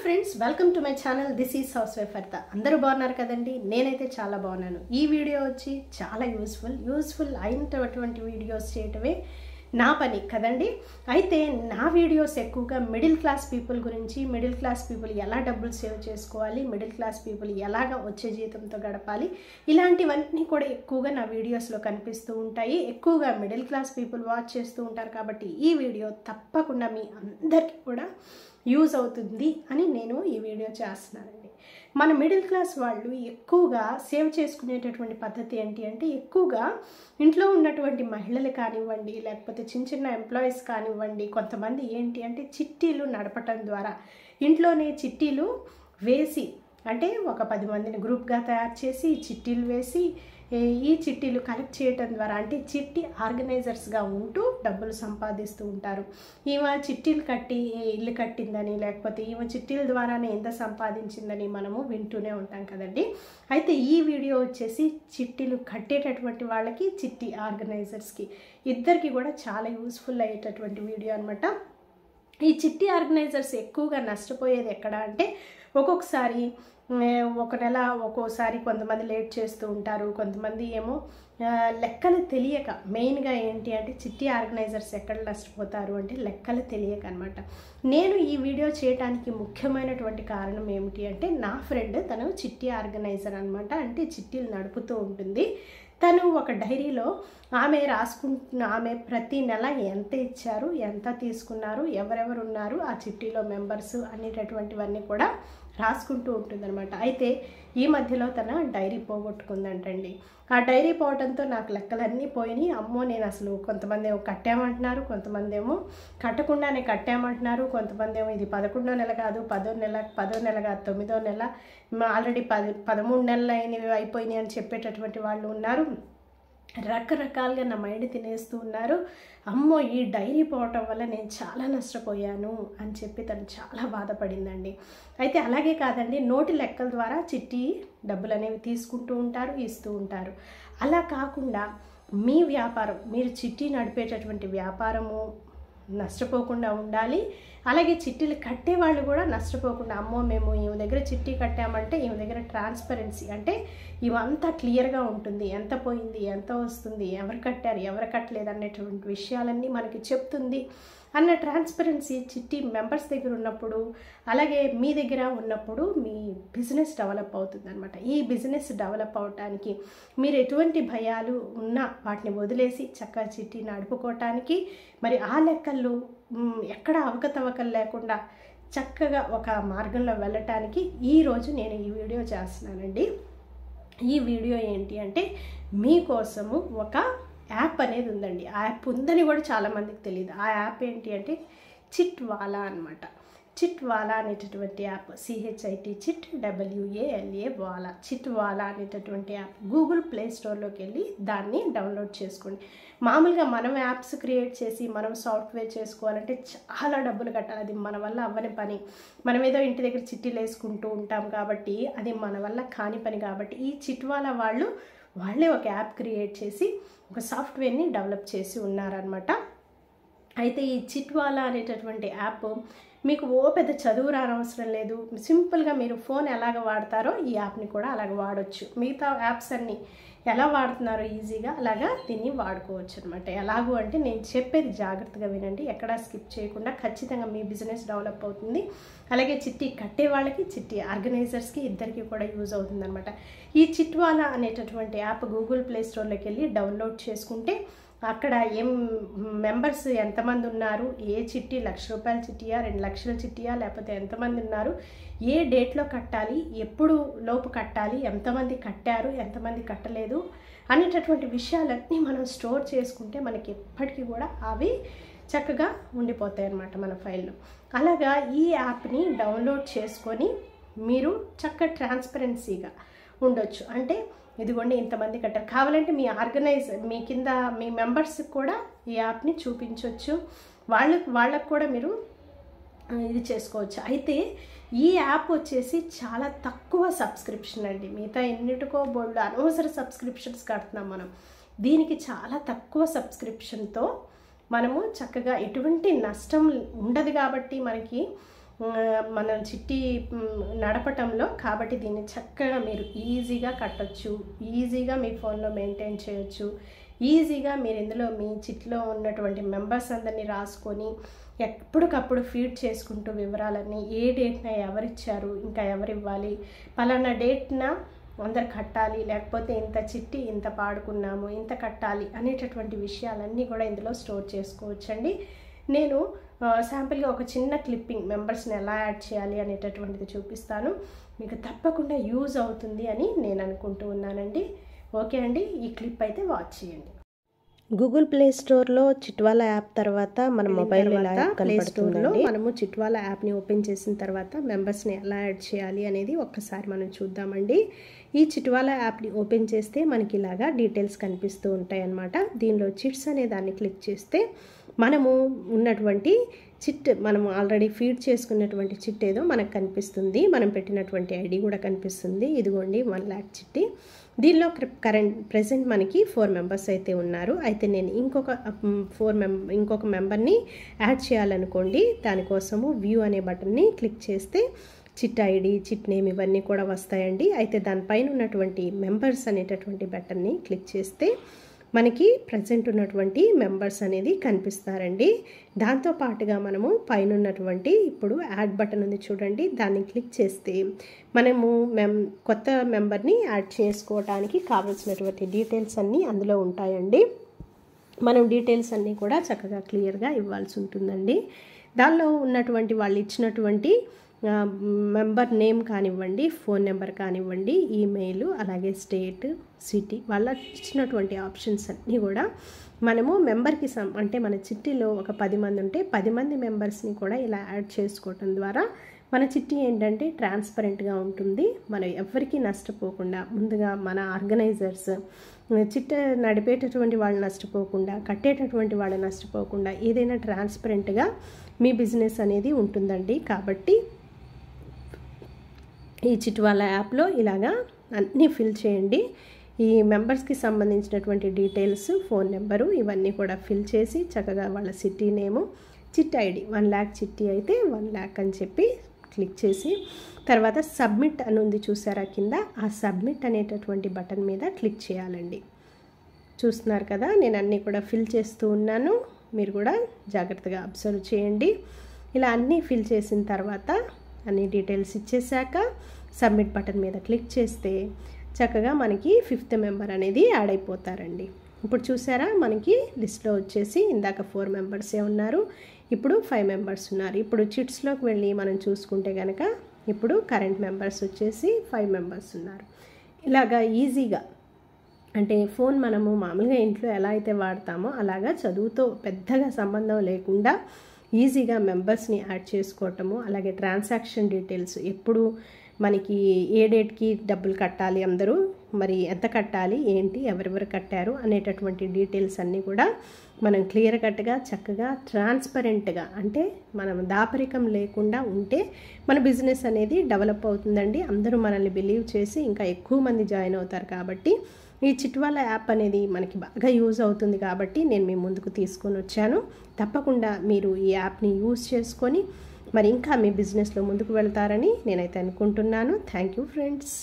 Friends, welcome to my channel. This is housewife Artha. అందరూ బాగున్నారు కదండి? నేనైతే చాలా బాగున్నాను. ఈ వీడియో వచ్చి చాలా యూస్ఫుల్ అయినటువంటి వీడియోస్ చేయటమే నా పని కదండి. అయితే నా వీడియోస్ ఎక్కువగా మిడిల్ క్లాస్ పీపుల్ గురించి, మిడిల్ క్లాస్ పీపుల్ ఎలా డబ్బులు సేవ్ చేసుకోవాలి, మిడిల్ క్లాస్ పీపుల్ ఎలాగ వచ్చే జీతంతో గడపాలి, ఇలాంటివన్నీ కూడా ఎక్కువగా నా వీడియోస్లో కనిపిస్తూ ఉంటాయి. ఎక్కువగా మిడిల్ క్లాస్ పీపుల్ వాచ్ చేస్తూ ఉంటారు కాబట్టి ఈ వీడియో తప్పకుండా మీ అందరికీ కూడా యూజ్ అవుతుంది అని నేను ఈ వీడియో చేస్తున్నానండి. మన మిడిల్ క్లాస్ వాళ్ళు ఎక్కువగా సేవ్ చేసుకునేటటువంటి పద్ధతి ఏంటి అంటే, ఎక్కువగా ఇంట్లో ఉన్నటువంటి మహిళలు కానివ్వండి, లేకపోతే చిన్న ఎంప్లాయీస్ కానివ్వండి, కొంతమంది ఏంటి అంటే చిట్టీలు నడపటం ద్వారా ఇంట్లోనే చిట్టీలు వేసి, అంటే ఒక 10 మందిని గ్రూప్గా తయారు చేసి చిట్టీలు వేసి ఈ చిట్టీలు కలెక్ట్ చేయటం ద్వారా, అంటే చిట్టి ఆర్గనైజర్స్గా ఉంటూ డబ్బులు సంపాదిస్తూ ఉంటారు. ఈమె చిట్టీలు కట్టి ఇల్లు కట్టిందని, లేకపోతే ఈమె చిట్టీల ద్వారానే ఎంత సంపాదించిందని మనము వింటూనే ఉంటాం కదండి. అయితే ఈ వీడియో వచ్చేసి చిట్టీలు కట్టేటటువంటి వాళ్ళకి, చిట్టి ఆర్గనైజర్స్కి ఇద్దరికి కూడా చాలా యూస్ఫుల్ అయ్యేటటువంటి వీడియో అనమాట. ఈ చిట్టి ఆర్గనైజర్స్ ఎక్కువగా నష్టపోయేది ఎక్కడ అంటే, ఒక్కొక్కసారి ఒక నెల ఒక్కోసారి కొంతమంది లేట్ చేస్తూ ఉంటారు, కొంతమంది ఏమో లెక్కలు తెలియక. మెయిన్గా ఏంటి అంటే చిట్టి ఆర్గనైజర్స్ ఎక్కడ నష్టపోతారు అంటే లెక్కలు తెలియక అనమాట. నేను ఈ వీడియో చేయడానికి ముఖ్యమైనటువంటి కారణం ఏమిటి అంటే, నా ఫ్రెండ్ తను చిట్టి ఆర్గనైజర్ అనమాట. అంటే చిట్టీలు నడుపుతూ ఉంటుంది. తను ఒక డైరీలో ఆమె ఆమె ప్రతి నెల ఎంత ఇచ్చారు, ఎంత తీసుకున్నారు, ఎవరెవరు ఉన్నారు ఆ చిట్టీలో మెంబర్స్ అనేటటువంటివన్నీ కూడా రాసుకుంటూ ఉంటుందన్నమాట. అయితే ఈ మధ్యలో తన డైరీ పోగొట్టుకుందంటండి. ఆ డైరీ పోవడంతో నాకు లెక్కలన్నీ పోయినాయి. అమ్మో, నేను అసలు కొంతమంది ఏమో కట్టామంటున్నారు, కొంతమంది ఏమో కట్టకుండానే కట్టామంటున్నారు, కొంతమంది ఏమో ఇది 11వ నెల కాదు 10వ నెల కాదు 9వ నెల, ఆల్రెడీ 13 నెలలు అయిపోయినాయి అని చెప్పేటటువంటి వాళ్ళు ఉన్నారు. రకరకాలుగా నా మైండ్ తినేస్తూ ఉన్నారు. అమ్మో, ఈ డైరీ పోవటం వల్ల నేను చాలా నష్టపోయాను అని చెప్పి తను చాలా బాధపడిందండి. అయితే అలాగే కాదండి, నోటి లెక్కల ద్వారా చిట్టి డబ్బులు అనేవి తీసుకుంటూ ఉంటారు, ఇస్తూ ఉంటారు. అలా కాకుండా మీ వ్యాపారం, మీరు చిట్టి నడిపేటటువంటి వ్యాపారము నష్టపోకుండా ఉండాలి. అలాగే చిట్టీలు కట్టే వాళ్ళు కూడా నష్టపోకుండా, అమ్మో మేము ఈమె దగ్గర చిట్టి కట్టామంటే ఈమె దగ్గర ట్రాన్స్పరెన్సీ, అంటే ఇవంతా క్లియర్గా ఉంటుంది, ఎంత పోయింది, ఎంత వస్తుంది, ఎవరు కట్టారు, ఎవరు కట్టలేదు అనేటువంటి విషయాలన్నీ మనకి చెప్తుంది అన్న ట్రాన్స్పరెన్సీ చిట్టి మెంబర్స్ దగ్గర ఉన్నప్పుడు, అలాగే మీ దగ్గర ఉన్నప్పుడు మీ బిజినెస్ డెవలప్ అవుతుంది అనమాట. ఈ బిజినెస్ డెవలప్ అవటానికి మీరు ఎటువంటి భయాలు ఉన్నా వాటిని వదిలేసి చక్కగా చిట్టి నడుపుకోవటానికి, మరి ఆ లెక్కల్లో ఎక్కడ అవకతవకలు లేకుండా చక్కగా ఒక మార్గంలో వెళ్ళటానికి ఈరోజు నేను ఈ వీడియో చేస్తున్నానండి. ఈ వీడియో ఏంటి అంటే, మీకోసము ఒక యాప్ అనేది ఉందండి. ఆ యాప్ ఉందని కూడా చాలామందికి తెలియదు. ఆ యాప్ ఏంటి అంటే చిట్వాలా అనమాట. చిట్వాలా అనేటటువంటి యాప్, CHIT వాలా, చిట్వాలా అనేటటువంటి యాప్ గూగుల్ ప్లే స్టోర్లోకి వెళ్ళి దాన్ని డౌన్లోడ్ చేసుకోండి. మామూలుగా మనం యాప్స్ క్రియేట్ చేసి మనం సాఫ్ట్వేర్ చేసుకోవాలంటే చాలా డబ్బులు కట్టాలి. అది మన వల్ల అవ్వని పని. మనం ఏదో ఇంటి దగ్గర చిట్టీలు వేసుకుంటూ ఉంటాం కాబట్టి అది మన వల్ల కాని పని. కాబట్టి ఈ చిట్వాలా వాళ్ళే ఒక యాప్ క్రియేట్ చేసి ఒక సాఫ్ట్వేర్ని డెవలప్ చేసి ఉన్నారనమాట. అయితే ఈ చిట్వాలా అనేటటువంటి యాప్ మీకు పెద్ద చదువు రానవసరం లేదు. సింపుల్గా మీరు ఫోన్ ఎలాగ వాడతారో ఈ యాప్ని కూడా అలాగ వాడచ్చు. మిగతా యాప్స్ అన్నీ ఎలా వాడుతున్నారో ఈజీగా అలాగా దీన్ని వాడుకోవచ్చు అనమాట. ఎలాగూ అంటే నేను చెప్పేది జాగ్రత్తగా వినండి, ఎక్కడా స్కిప్ చేయకుండా. ఖచ్చితంగా మీ బిజినెస్ డెవలప్ అవుతుంది. అలాగే చిట్టి కట్టే వాళ్ళకి, చిట్టి ఆర్గనైజర్స్కి ఇద్దరికి కూడా యూజ్ అవుతుంది అనమాట. ఈ చిట్వాలా అనేటటువంటి యాప్ గూగుల్ ప్లే స్టోర్లోకి వెళ్ళి డౌన్లోడ్ చేసుకుంటే అక్కడ మెంబర్స్ ఎంతమంది ఉన్నారు, ఏ చిట్టి, ₹1,00,000 చిట్టియా, 2,00,000 చిట్టియా, లేకపోతే ఎంతమంది ఉన్నారు, ఏ డేట్లో కట్టాలి, ఎప్పుడు లోపు కట్టాలి, ఎంతమంది కట్టారు, ఎంతమంది కట్టలేదు అనేటటువంటి విషయాలన్నీ మనం స్టోర్ చేసుకుంటే మనకి ఎప్పటికీ కూడా అవి చక్కగా ఉండిపోతాయి అన్నమాట మన ఫైల్లో. అలాగా ఈ యాప్ని డౌన్లోడ్ చేసుకొని మీరు చక్కగా ట్రాన్స్పరెన్సీగా ఉండొచ్చు. అంటే ఇదిగోండి ఇంతమంది కట్టారు, కావాలంటే మీ మీ కింద మీ మెంబర్స్కి కూడా ఈ యాప్ని చూపించవచ్చు. వాళ్ళకు కూడా మీరు ఇది చేసుకోవచ్చు. అయితే ఈ యాప్ వచ్చేసి చాలా తక్కువ సబ్స్క్రిప్షన్ అండి. మిగతా ఎన్నిటికో బోల్డ్ అనవసర సబ్స్క్రిప్షన్స్ కడుతున్నాం మనం. దీనికి చాలా తక్కువ సబ్స్క్రిప్షన్తో మనము చక్కగా ఎటువంటి నష్టం ఉండదు. కాబట్టి మనకి మనం చిట్టి నడపటంలో. కాబట్టి దీన్ని చక్కగా మీరు ఈజీగా కట్టొచ్చు, ఈజీగా మీ ఫోన్లో మెయింటైన్ చేయొచ్చు, ఈజీగా మీరు ఇందులో మీ చిట్లో ఉన్నటువంటి మెంబర్స్ అందరినీ రాసుకొని ఎప్పటికప్పుడు ఫీడ్ చేసుకుంటూ వివరాలన్నీ ఏ డేట్న ఎవరిచ్చారు, ఇంకా ఎవరివ్వాలి, పలానా డేట్న అందరు కట్టాలి, లేకపోతే ఇంత చిట్టి ఇంత పాడుకున్నాము, ఇంత కట్టాలి అనేటటువంటి విషయాలన్నీ కూడా ఇందులో స్టోర్ చేసుకోవచ్చండి. నేను శాంపుల్గా ఒక చిన్న క్లిప్పింగ్ మెంబర్స్ని ఎలా యాడ్ చేయాలి అనేటటువంటిది చూపిస్తాను. మీకు తప్పకుండా యూజ్ అవుతుంది అని నేను అనుకుంటూ ఉన్నానండి. ఓకే అండి, ఈ క్లిప్ అయితే వాచ్ చేయండి. గూగుల్ ప్లే స్టోర్లో చిట్వాలా యాప్ తర్వాత మన మొబైల్ ప్లే స్టోర్లో మనము చిట్వాలా యాప్ని ఓపెన్ చేసిన తర్వాత మెంబర్స్ని ఎలా యాడ్ చేయాలి అనేది ఒక్కసారి మనం చూద్దామండి. ఈ చిట్వాలా యాప్ని ఓపెన్ చేస్తే మనకి ఇలాగా డీటెయిల్స్ కనిపిస్తూ ఉంటాయి అన్నమాట. దీనిలో చిట్స్ అనే దాన్ని క్లిక్ చేస్తే మనము ఉన్నటువంటి చిట్, మనము ఆల్రెడీ ఫీడ్ చేసుకున్నటువంటి చిట్ ఏదో మనకు కనిపిస్తుంది. మనం పెట్టినటువంటి ఐడి కూడా కనిపిస్తుంది. ఇదిగోండి 1 lakh చిట్టి. దీనిలో ప్రెసెంట్ మనకి 4 మెంబర్స్ అయితే ఉన్నారు. అయితే నేను ఇంకొక మెంబర్ని యాడ్ చేయాలనుకోండి. దానికోసము వ్యూ అనే బటన్ని క్లిక్ చేస్తే చిట్ ఐడి, చిట్ నేమ్ ఇవన్నీ కూడా వస్తాయండి. అయితే దానిపైన ఉన్నటువంటి మెంబర్స్ అనేటటువంటి బటన్ని క్లిక్ చేస్తే మనకి ప్రజెంట్ ఉన్నటువంటి మెంబర్స్ అనేది కనిపిస్తారండి. దాంతో పాటుగా మనము పైన ఉన్నటువంటి ఇప్పుడు యాడ్ బటన్ ఉంది చూడండి, దాన్ని క్లిక్ చేస్తే మనము కొత్త మెంబర్ని యాడ్ చేసుకోవడానికి కావాల్సినటువంటి డీటెయిల్స్ అన్నీ అందులో ఉంటాయండి. మనం డీటెయిల్స్ అన్నీ కూడా చక్కగా క్లియర్గా ఇవ్వాల్సి ఉంటుందండి. దానిలో ఉన్నటువంటి వాళ్ళు ఇచ్చినటువంటి మెంబర్ నేమ్ కానివ్వండి, ఫోన్ నెంబర్ కానివ్వండి, ఈమెయిల్, అలాగే స్టేట్, సిటీ, వాళ్ళ ఇచ్చినటువంటి ఆప్షన్స్ అన్నీ కూడా మనము మెంబర్కి అంటే మన చిట్టిలో ఒక 10 మంది ఉంటే 10 మంది మెంబర్స్ని కూడా ఇలా యాడ్ చేసుకోవటం ద్వారా మన చిట్టి ఏంటంటే ట్రాన్స్పరెంట్గా ఉంటుంది. మనం ఎవరికి నష్టపోకుండా, ముందుగా మన ఆర్గనైజర్స్, చిట్ట నడిపేటటువంటి వాళ్ళు నష్టపోకుండా, కట్టేటటువంటి వాళ్ళు నష్టపోకుండా ఏదైనా ట్రాన్స్పరెంట్గా మీ బిజినెస్ అనేది ఉంటుందండి. కాబట్టి ఈ చిట్వాలా యాప్లో ఇలాగా అన్నీ ఫిల్ చేయండి. ఈ మెంబర్స్కి సంబంధించినటువంటి డీటెయిల్స్, ఫోన్ నెంబరు ఇవన్నీ కూడా ఫిల్ చేసి చక్కగా వాళ్ళ సిటీ నేము, చిట్ ఐడి 1 lakh చిట్టి అయితే 1 lakh అని చెప్పి క్లిక్ చేసి తర్వాత సబ్మిట్ అని ఉంది చూసారా కింద, ఆ సబ్మిట్ అనేటటువంటి బటన్ మీద క్లిక్ చేయాలండి. చూస్తున్నారు కదా, నేను అన్నీ కూడా ఫిల్ చేస్తూ ఉన్నాను. మీరు కూడా జాగ్రత్తగా అబ్జర్వ్ చేయండి. ఇలా అన్నీ ఫిల్ చేసిన తర్వాత అన్ని డీటెయిల్స్ ఇచ్చేసాక సబ్మిట్ బటన్ మీద క్లిక్ చేస్తే చక్కగా మనకి 5th మెంబర్ అనేది యాడ్ అయిపోతారండి. ఇప్పుడు చూసారా, మనకి లిస్ట్లో వచ్చేసి ఇందాక 4 మెంబర్సే ఉన్నారు, ఇప్పుడు 5 మెంబర్స్ ఉన్నారు. ఇప్పుడు చిట్స్లోకి వెళ్ళి మనం చూసుకుంటే కనుక ఇప్పుడు కరెంట్ మెంబర్స్ వచ్చేసి 5 మెంబర్స్ ఉన్నారు. ఇలాగా ఈజీగా, అంటే ఫోన్ మనము మామూలుగా ఇంట్లో ఎలా అయితే వాడతామో అలాగా చదువుతో పెద్దగా సంబంధం లేకుండా ఈజీగా మెంబర్స్ని యాడ్ చేసుకోవటము, అలాగే ట్రాన్సాక్షన్ డీటెయిల్స్, ఎప్పుడు మనకి ఏ డేట్కి డబ్బులు కట్టాలి, అందరూ మరి ఎంత కట్టాలి, ఏంటి, ఎవరెవరు కట్టారు అనేటటువంటి డీటెయిల్స్ అన్నీ కూడా మనం క్లియర్ కట్గా చక్కగా ట్రాన్స్పరెంట్గా, అంటే మనం దాపరికం లేకుండా ఉంటే మన బిజినెస్ అనేది డెవలప్ అవుతుందండి. అందరూ మనల్ని బిలీవ్ చేసి ఇంకా ఎక్కువ మంది జాయిన్ అవుతారు. కాబట్టి ఈ చిట్వాలా యాప్ అనేది మనకి బాగా యూజ్ అవుతుంది. కాబట్టి నేను మీ ముందుకు తీసుకొని వచ్చాను. తప్పకుండా మీరు ఈ యాప్ని యూజ్ చేసుకొని మరి ఇంకా మీ బిజినెస్లో ముందుకు వెళ్తారని నేనైతే అనుకుంటున్నాను. Thank you friends.